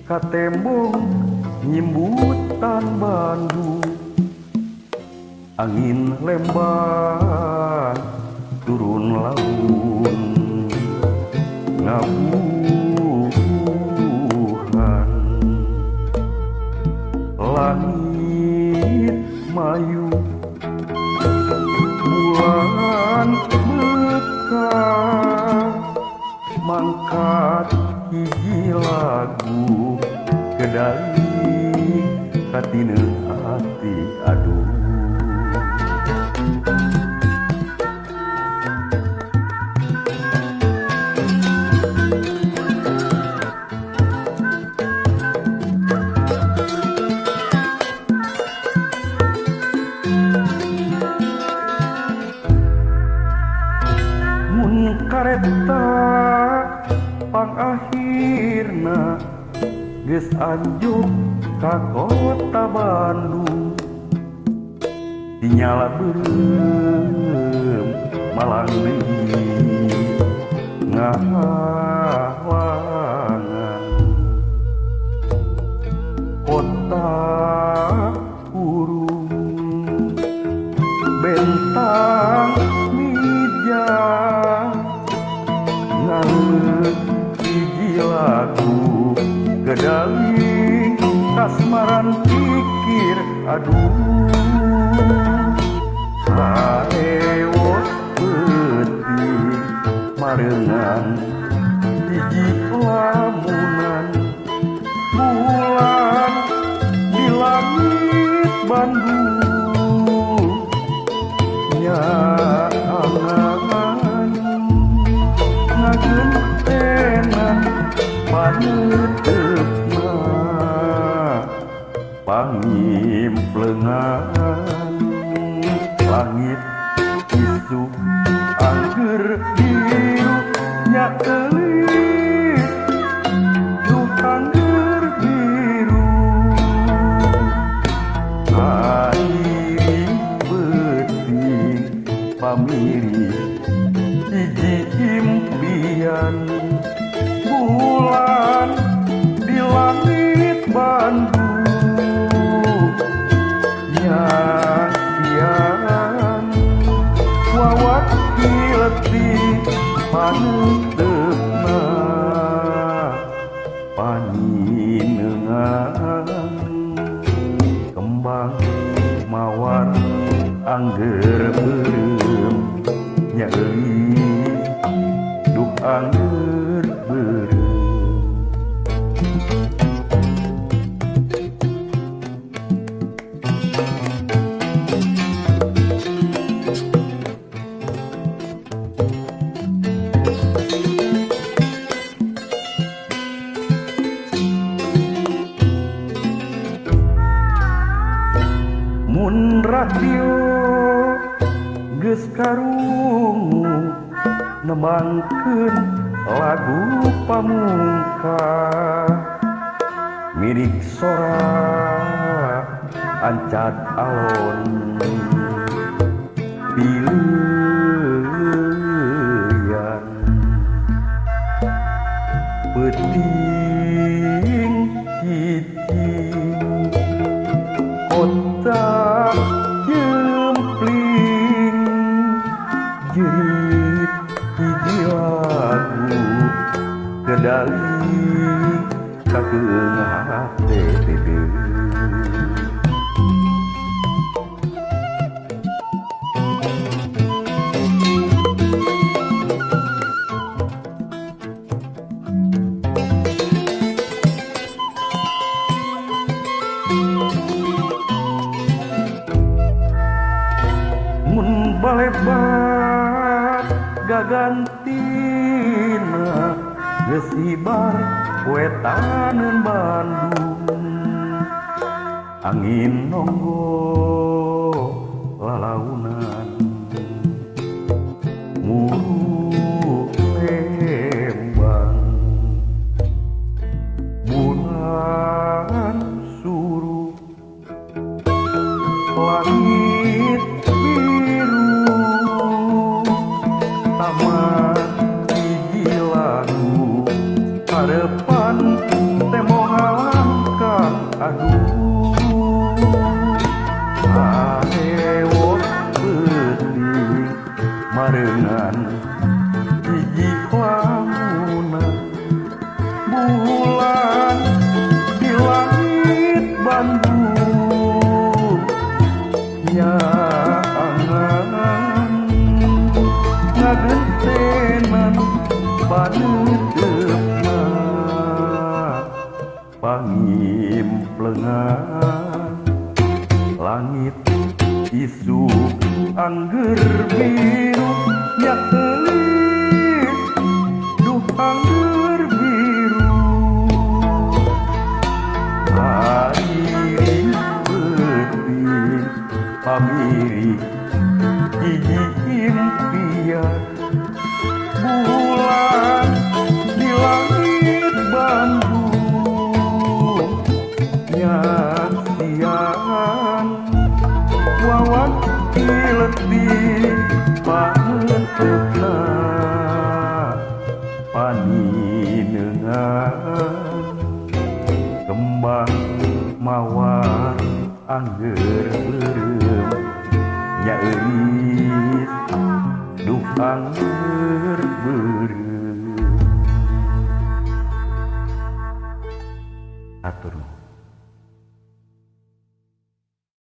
katembong nyimbutan Bandung angin lembang turun laun ngabuhan langit mayu bulan mekar mangkat hiji lagu kedai katina hati aduh kareta pangakhirna geus anjuk ka kota Bandung dinyala beureum malang deui ngahawangan kota urung bentang mijang hiji lagu kedai kasmaran pikir aduh saewos peuting marengan hiji lamunan bulan di langit Bandung nya angan ngagentenan paneuteup pangimpleungan langit isu angger biru nya eulis duh angger biru airi peuting pamiri hiji impian bulan di langit Bandung nya sian wawat letih paneuteup paninengan kembang mawar angger beureum nya eulis duh angger beureum mun radio geus karungu nembangkeun lagu pamungkas mirik sora ancad alon pileuyan peuting cicing kota jempling jerit hiji lagu kedai kakeung hate dedeung mun balebat gagantina geus sibar wetaneun Bandung angin nonggo lalaunan muru lembang bulan suruh langit biru taman hiji lagu harepan teh moal aduh arewok peuting marengan hiji lamunna bulan di langit Bandung nya angan ngagentenan paneuteup pangimplengan langit isu angger biru nya teulis duh angger biru airing peuting pamiri hiji impian bulan di langit Bandung nyasian wawan letih paneuteup paninengan kembang mawar angger beureum nya euris duh angger beureum atur